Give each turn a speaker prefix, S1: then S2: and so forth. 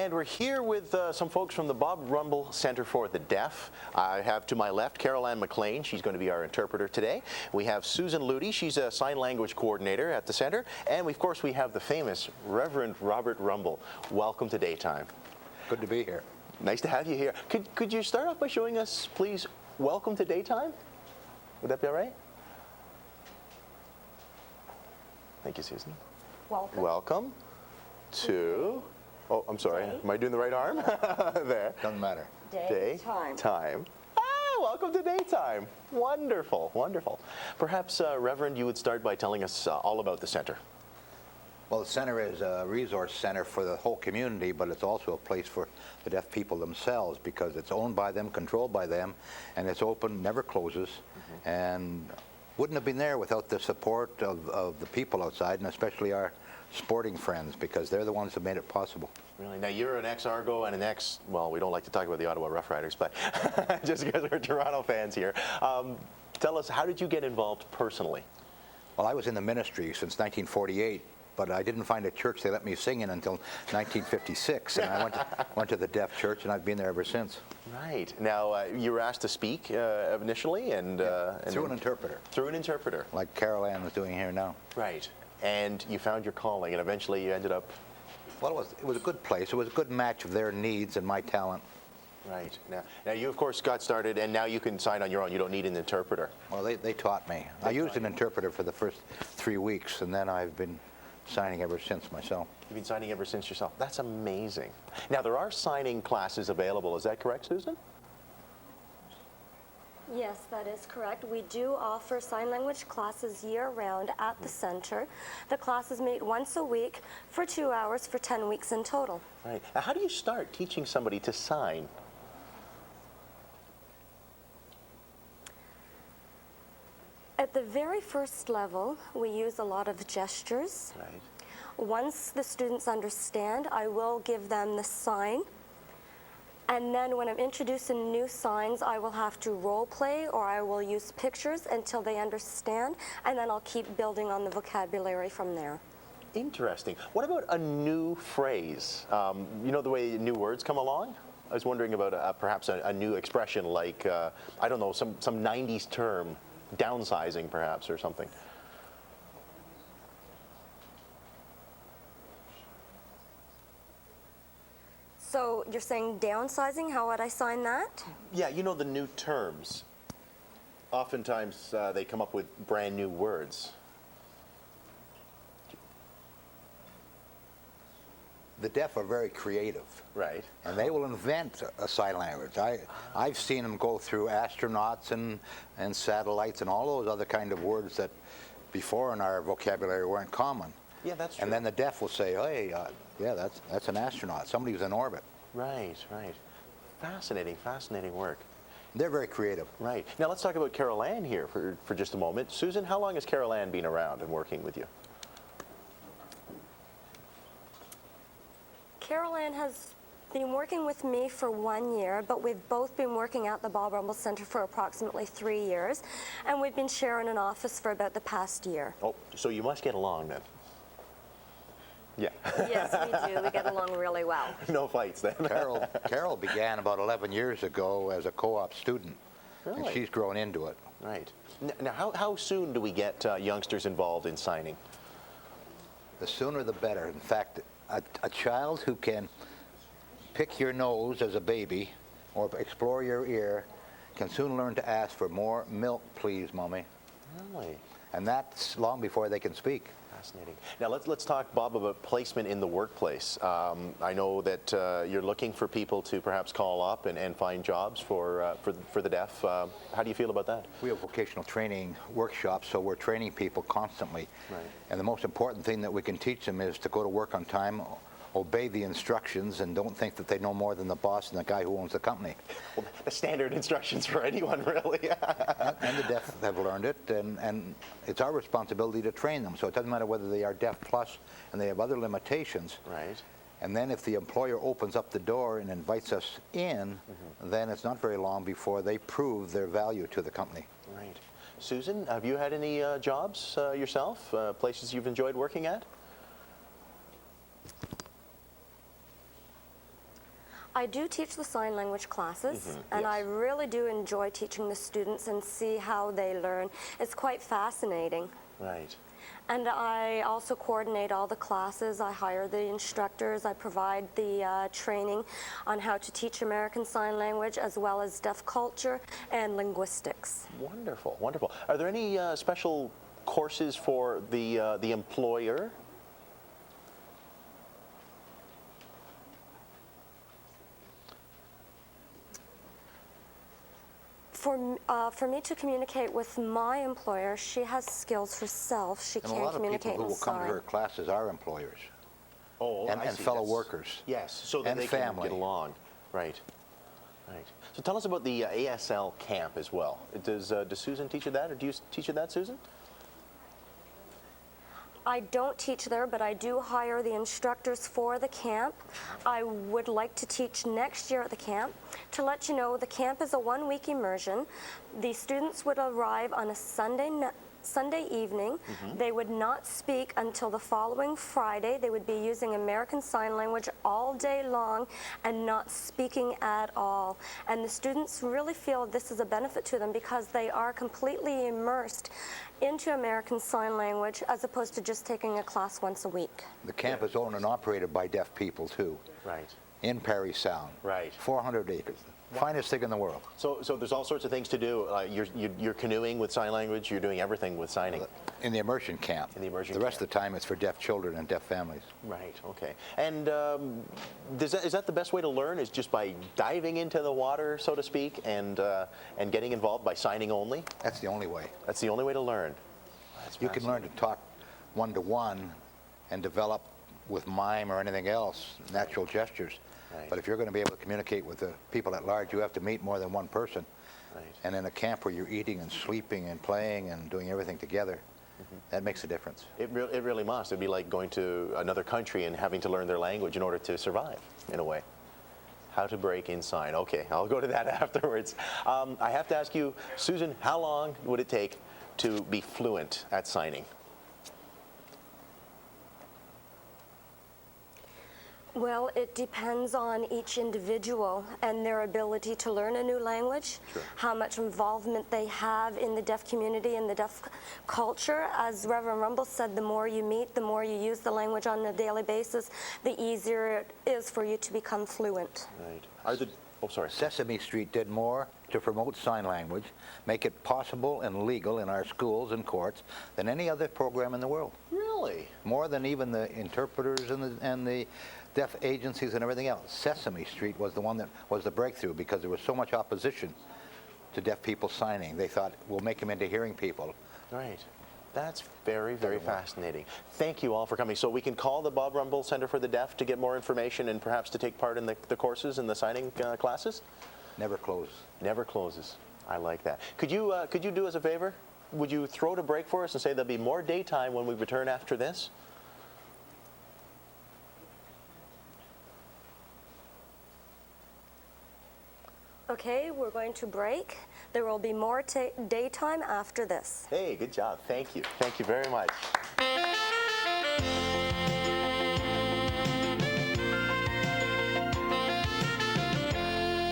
S1: And we're here with some folks from the Bob Rumball Centre for the Deaf. I have to my left Carol-Anne McLean. She's going to be our interpreter today. We have Susan Luedee. She's a sign language coordinator at the centre. And of course we have the famous Reverend Robert Rumball. Welcome to Daytime.
S2: Good to be here.
S1: Nice to have you here. Could you start off by showing us, please, Welcome to Daytime? Would that be all right? Thank you, Susan.
S3: Welcome.
S1: Welcome to, oh, I'm sorry, am I doing the right arm? There.
S2: Doesn't matter.
S3: Daytime.
S1: Time. Welcome to Daytime. Wonderful, wonderful. Perhaps, Reverend, you would start by telling us all about the center.
S2: Well, the center is a resource center for the whole community, but it's also a place for the deaf people themselves because it's owned by them, controlled by them, and it's open, never closes, and wouldn't have been there without the support of the people outside, and especially our sporting friends, because they're the ones that made it possible.
S1: Really? Now, you're an ex-Argo and an ex, well, we don't like to talk about the Ottawa Rough Riders, but just because we're Toronto fans here. Tell us, how did you get involved personally?
S2: Well, I was in the ministry since 1948, but I didn't find a church they let me sing in until 1956, and I went to the deaf church, and I've been there ever since.
S1: Right. Now, you were asked to speak initially, and
S2: through an interpreter.
S1: Through an interpreter.
S2: Like Carol-Anne is doing here now.
S1: Right. And you found your calling, and eventually you ended up...
S2: Well, it was a good place. It was a good match of their needs and my talent.
S1: Right. Now you, of course, got started, and now you can sign on your own. You don't need an interpreter.
S2: Well, they taught me. I used an interpreter for the first 3 weeks, and then I've been signing ever since myself.
S1: You've been signing ever since yourself. That's amazing. Now, there are signing classes available. Is that correct, Susan?
S3: Yes, that is correct. We do offer sign language classes year-round at the center. The classes meet once a week for 2 hours for 10 weeks in total.
S1: Right. Now, how do you start teaching somebody to sign?
S3: At the very first level, we use a lot of gestures.
S1: Right.
S3: Once the students understand, I will give them the sign. And then when I'm introducing new signs, I will have to role play or I will use pictures until they understand, and then I'll keep building on the vocabulary from there.
S1: Interesting. What about a new phrase? You know the way new words come along? I was wondering about perhaps a new expression like, I don't know, some 90s term, downsizing perhaps, or something.
S3: So you're saying downsizing, how would I sign that?
S1: Yeah, you know the new terms. Oftentimes they come up with brand new words.
S2: The deaf are very creative.
S1: Right.
S2: And they will invent a sign language. I've seen them go through astronauts and satellites and all those other kind of words that before in our vocabulary weren't common.
S1: Yeah, that's true.
S2: And then the deaf will say, hey, yeah, that's an astronaut. Somebody who's in orbit.
S1: Right, right. Fascinating, fascinating work.
S2: They're very creative.
S1: Right. Now let's talk about Carol-Anne here for just a moment. Susan, how long has Carol-Anne been around and working with you?
S3: Carol-Anne has been working with me for 1 year, but we've both been working at the Bob Rumball Centre for approximately 3 years, and we've been sharing an office for about the past year.
S1: Oh, so you must get along then. Yeah.
S3: Yes, we do. We get along really well.
S1: No fights then.
S2: Carol began about 11 years ago as a co-op student.
S1: Really?
S2: And she's grown into it.
S1: Right. Now, how soon do we get youngsters involved in signing?
S2: The sooner the better. In fact, a child who can pick your nose as a baby or explore your ear can soon learn to ask for more milk, please, Mommy.
S1: Really?
S2: And that's long before they can speak.
S1: Fascinating. Now let's talk, Bob, about placement in the workplace. I know that you're looking for people to perhaps call up and find jobs for the deaf. How do you feel about that?
S2: We have vocational training workshops, so we're training people constantly.
S1: Right.
S2: And the most important thing that we can teach them is to go to work on time, obey the instructions, and don't think that they know more than the boss and the guy who owns the company.
S1: Well, the standard instructions for anyone, really.
S2: And the deaf have learned it, and it's our responsibility to train them. So it doesn't matter whether they are deaf plus and they have other limitations.
S1: Right.
S2: And then if the employer opens up the door and invites us in, then it's not very long before they prove their value to the company.
S1: Right. Susan, have you had any jobs yourself, places you've enjoyed working at?
S3: I do teach the sign language classes, and
S1: yes.
S3: I really do enjoy teaching the students and see how they learn. It's quite fascinating.
S1: Right.
S3: And I also coordinate all the classes. I hire the instructors. I provide the training on how to teach American Sign Language as well as deaf culture and linguistics.
S1: Wonderful, wonderful. Are there any special courses for the employer?
S3: For me to communicate with my employer, she has skills herself. She
S2: And a
S3: can't
S2: lot of people
S3: communicate
S2: who
S3: in
S2: will come to
S3: sign.
S2: her classes are employers
S1: Oh,
S2: and
S1: I see.
S2: fellow
S1: That's-
S2: workers.
S1: Yes, so that
S2: and
S1: they
S2: family.
S1: can get along. Right. Right. So tell us about the ASL camp as well. Does Susan teach you that, or do you teach you that, Susan?
S3: I don't teach there, but I do hire the instructors for the camp. I would like to teach next year at the camp. To let you know, the camp is a one-week immersion. The students would arrive on a Sunday evening. They would not speak until the following Friday. They would be using American Sign Language all day long and not speaking at all. And the students really feel this is a benefit to them because they are completely immersed into American Sign Language as opposed to just taking a class once a week.
S2: The camp is owned and operated by deaf people too,
S1: Right.
S2: in Parry Sound.
S1: Right.
S2: 400 acres. Finest thing in the world.
S1: So there's all sorts of things to do. You're canoeing with sign language. You're doing everything with signing.
S2: In the immersion camp.
S1: In the immersion
S2: The rest
S1: camp.
S2: of the time it's for deaf children and deaf families.
S1: Right. Okay. And is that the best way to learn? Is just by diving into the water, so to speak, and getting involved by signing only?
S2: That's the only way.
S1: That's the only way to learn. That's
S2: You can learn to talk one-to-one and develop with mime or anything else, natural gestures.
S1: Right.
S2: But if you're going to be able to communicate with the people at large, you have to meet more than one person.
S1: Right.
S2: And in a camp where you're eating and sleeping and playing and doing everything together, that makes a difference.
S1: It really must. It'd be like going to another country and having to learn their language in order to survive, in a way. How to break in sign. Okay, I'll go to that afterwards. I have to ask you, Susan, how long would it take to be fluent at signing?
S3: Well, it depends on each individual and their ability to learn a new language,
S1: Sure.
S3: how much involvement they have in the deaf community and the deaf culture. As Reverend Rumball said, the more you meet, the more you use the language on a daily basis, the easier it is for you to become fluent.
S1: Right. Oh, sorry.
S2: Sesame Street did more to promote sign language, make it possible and legal in our schools and courts than any other program in the world.
S1: Really?
S2: More than even the interpreters and the deaf agencies and everything else. Sesame Street was the one that was the breakthrough because there was so much opposition to deaf people signing. They thought, we'll make them into hearing people.
S1: Right. That's very, very fascinating. Thank you all for coming. So we can call the Bob Rumball Centre for the Deaf to get more information and perhaps to take part in the courses and the signing classes?
S2: Never close.
S1: Never closes. I like that. Could you do us a favor? Would you throw it a break for us and say there'll be more daytime when we return after this?
S3: Okay, we're going to break. There will be more daytime after this.
S1: Hey, good job. Thank you. Thank you very much.